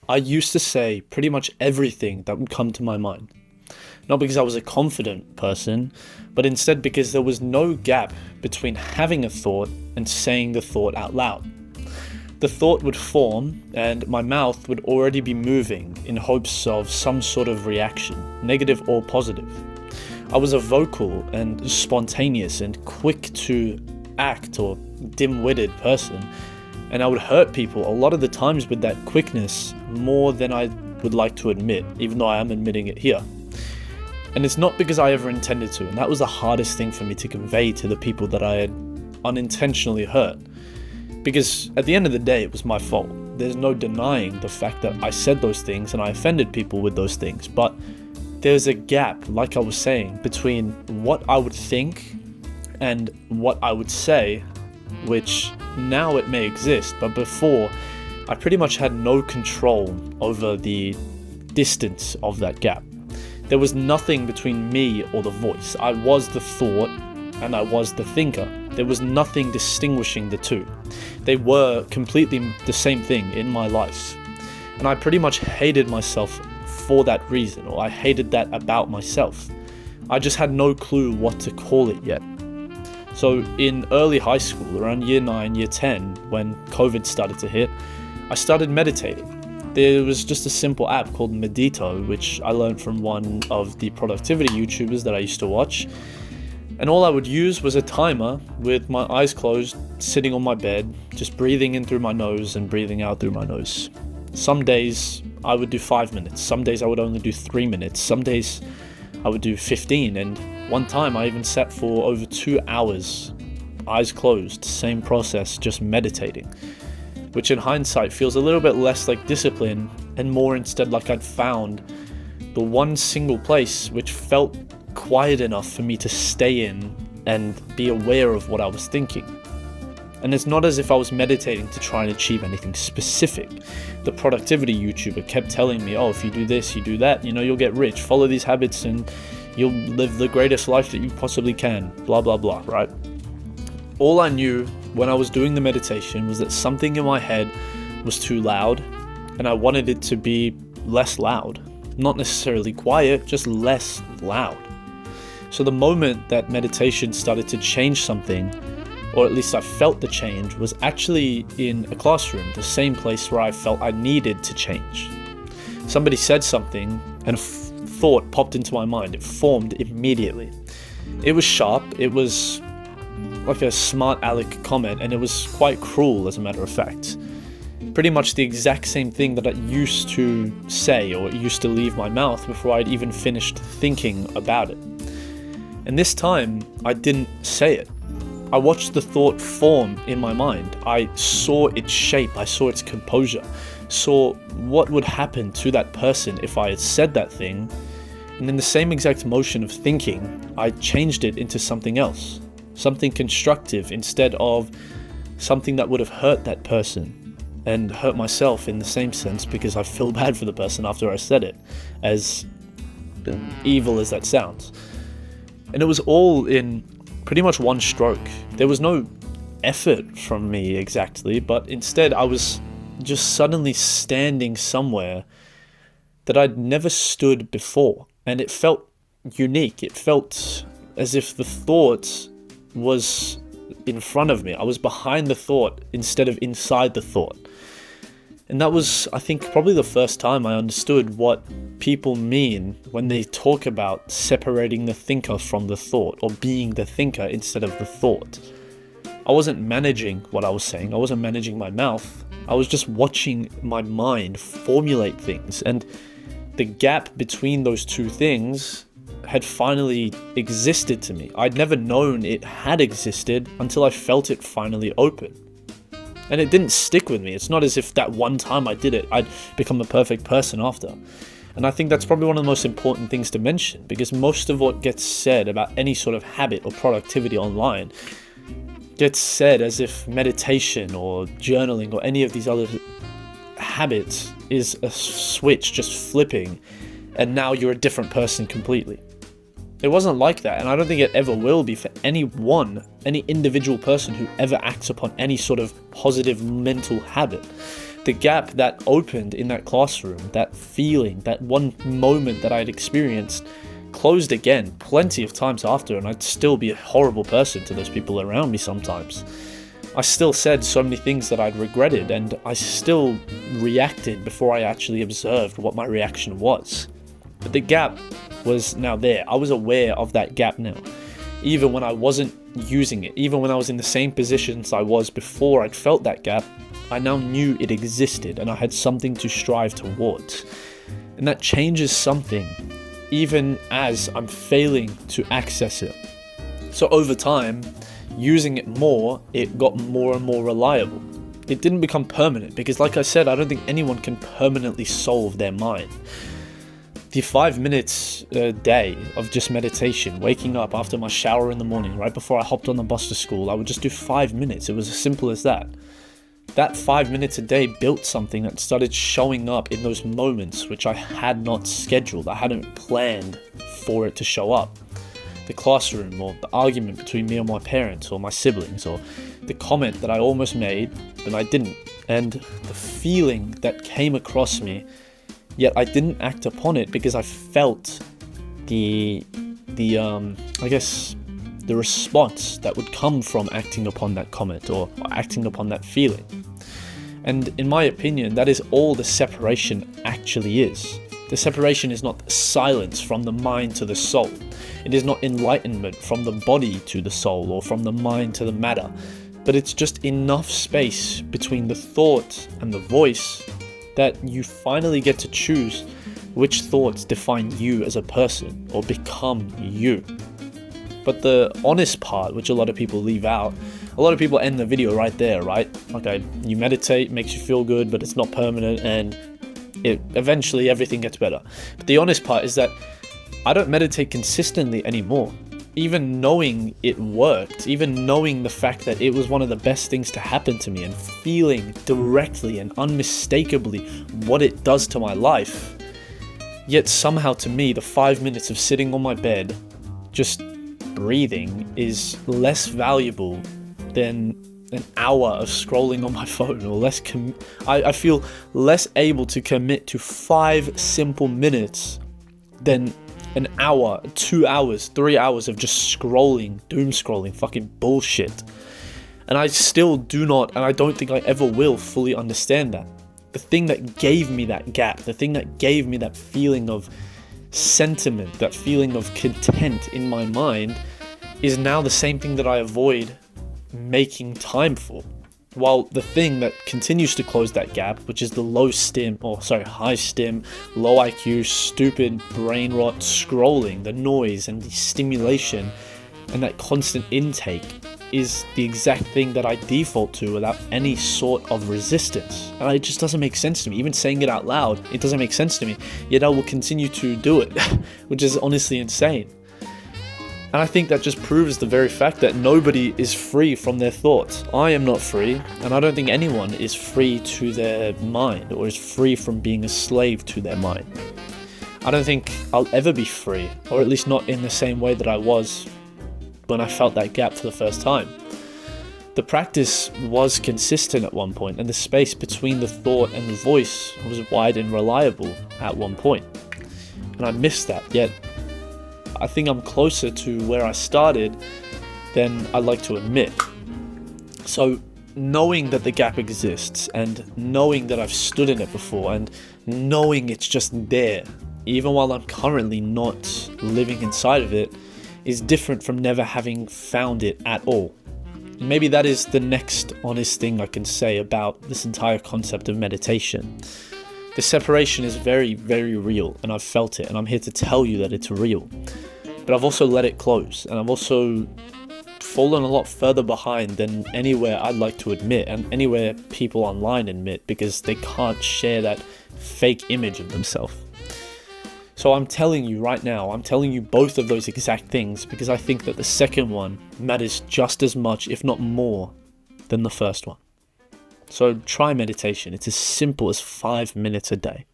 I used to say pretty much everything that would come to my mind. Not because I was a confident person, but instead because there was no gap between having a thought and saying the thought out loud. The thought would form, and my mouth would already be moving in hopes of some sort of reaction, negative or positive. I was a vocal and spontaneous and quick to act or dim-witted person, and I would hurt people a lot of the times with that quickness more than I would like to admit, even though I am admitting it here. And it's not because I ever intended to, and that was the hardest thing for me to convey to the people that I had unintentionally hurt. Because at the end of the day, it was my fault. There's no denying the fact that I said those things and I offended people with those things. But there's a gap, like I was saying, between what I would think and what I would say, which now it may exist, but before, I pretty much had no control over the distance of that gap. There was nothing between me or the voice. I was the thought and I was the thinker. There was nothing distinguishing the two. They were completely the same thing in my life. And I pretty much hated myself for that reason, or I hated that about myself. I just had no clue what to call it yet. So in early high school, around year 9, year 10, when COVID started to hit, I started meditating. There was just a simple app called Medito, which I learned from one of the productivity YouTubers that I used to watch. And all I would use was a timer with my eyes closed, sitting on my bed, just breathing in through my nose and breathing out through my nose. Some days I would do 5 minutes. Some days I would only do 3 minutes. Some days I would do 15. And one time I even sat for over 2 hours, eyes closed, same process, just meditating. Which in hindsight feels a little bit less like discipline and more instead like I'd found the one single place which felt quiet enough for me to stay in and be aware of what I was thinking. And it's not as if I was meditating to try and achieve anything specific. The productivity YouTuber kept telling me, oh, if you do this, you do that, you'll get rich, follow these habits and you'll live the greatest life that you possibly can, blah, blah, blah, right? All I knew when I was doing the meditation was that something in my head was too loud and I wanted it to be less loud. Not necessarily quiet, just less loud. So the moment that meditation started to change something, or at least I felt the change, was actually in a classroom, the same place where I felt I needed to change. Somebody said something and a thought popped into my mind. It formed immediately. It was sharp, it was like a smart aleck comment, and it was quite cruel as a matter of fact. Pretty much the exact same thing that I used to say or used to leave my mouth before I'd even finished thinking about it. And this time, I didn't say it. I watched the thought form in my mind. I saw its shape, I saw its composure, saw what would happen to that person if I had said that thing, and in the same exact motion of thinking, I changed it into something else. Something constructive instead of something that would have hurt that person and hurt myself in the same sense, because I feel bad for the person after I said it, as evil as that sounds. And it was all in pretty much one stroke. There was no effort from me exactly, but instead I was just suddenly standing somewhere that I'd never stood before. And it felt unique. It felt as if the thought was in front of me. I was behind the thought instead of inside the thought. And that was, I think, probably the first time I understood what people mean when they talk about separating the thinker from the thought, or being the thinker instead of the thought. I wasn't managing what I was saying. I wasn't managing my mouth. I was just watching my mind formulate things. And the gap between those two things had finally existed to me. I'd never known it had existed until I felt it finally open. And it didn't stick with me. It's not as if that one time I did it, I'd become a perfect person after. And I think that's probably one of the most important things to mention, because most of what gets said about any sort of habit or productivity online gets said as if meditation or journaling or any of these other habits is a switch just flipping and now you're a different person completely. It wasn't like that, and I don't think it ever will be for any individual person who ever acts upon any sort of positive mental habit. the gap that opened in that classroom, that feeling, that one moment that I'd experienced, closed again plenty of times after, and I'd still be a horrible person to those people around me sometimes. I still said so many things that I'd regretted, and I still reacted before I actually observed what my reaction was. But the gap was now there. I was aware of that gap now. Even when I wasn't using it, even when I was in the same positions I was before I'd felt that gap, I now knew it existed and I had something to strive towards. And that changes something, even as I'm failing to access it. So over time, using it more, it got more and more reliable. It didn't become permanent because, like I said, I don't think anyone can permanently solve their mind. The 5 minutes a day of just meditation, waking up after my shower in the morning, right before I hopped on the bus to school, I would just do 5 minutes. It was as simple as that. That 5 minutes a day built something that started showing up in those moments which I had not scheduled. I hadn't planned for it to show up. The classroom, or the argument between me and my parents or my siblings, or the comment that I almost made but I didn't, and the feeling that came across me, yet I didn't act upon it because I felt the response that would come from acting upon that comment or acting upon that feeling. And in my opinion, that is all the separation actually is. The separation is not silence from the mind to the soul. It is not enlightenment from the body to the soul or from the mind to the matter. But it's just enough space between the thought and the voice that you finally get to choose which thoughts define you as a person or become you. But the honest part, which a lot of people leave out, a lot of people end the video right there, right? Okay, you meditate, makes you feel good, but it's not permanent, and eventually everything gets better. But the honest part is that I don't meditate consistently anymore. Even knowing it worked, even knowing the fact that it was one of the best things to happen to me and feeling directly and unmistakably what it does to my life, yet somehow to me the 5 minutes of sitting on my bed just breathing is less valuable than an hour of scrolling on my phone, or I feel less able to commit to 5 simple minutes than an hour, 2 hours, 3 hours of just scrolling, doom scrolling, fucking bullshit. And I still do not, and I don't think I ever will fully understand that. The thing that gave me that gap, the thing that gave me that feeling of sentiment, that feeling of content in my mind, is now the same thing that I avoid making time for. While the thing that continues to close that gap, which is the high stim, low IQ, stupid brain rot scrolling, the noise and the stimulation and that constant intake, is the exact thing that I default to without any sort of resistance. And it just doesn't make sense to me. Even saying it out loud, it doesn't make sense to me. Yet I will continue to do it, which is honestly insane. And I think that just proves the very fact that nobody is free from their thoughts. I am not free, and I don't think anyone is free to their mind or is free from being a slave to their mind. I don't think I'll ever be free, or at least not in the same way that I was when I felt that gap for the first time. The practice was consistent at one point, and the space between the thought and the voice was wide and reliable at one point. And I missed that, yet I think I'm closer to where I started than I'd like to admit. So knowing that the gap exists, and knowing that I've stood in it before, and knowing it's just there, even while I'm currently not living inside of it, is different from never having found it at all. Maybe that is the next honest thing I can say about this entire concept of meditation. The separation is very, very real, and I've felt it, and I'm here to tell you that it's real. But I've also let it close, and I've also fallen a lot further behind than anywhere I'd like to admit, and anywhere people online admit, because they can't share that fake image of themselves. So I'm telling you right now, I'm telling you both of those exact things, because I think that the second one matters just as much, if not more, than the first one. So try meditation. It's as simple as 5 minutes a day.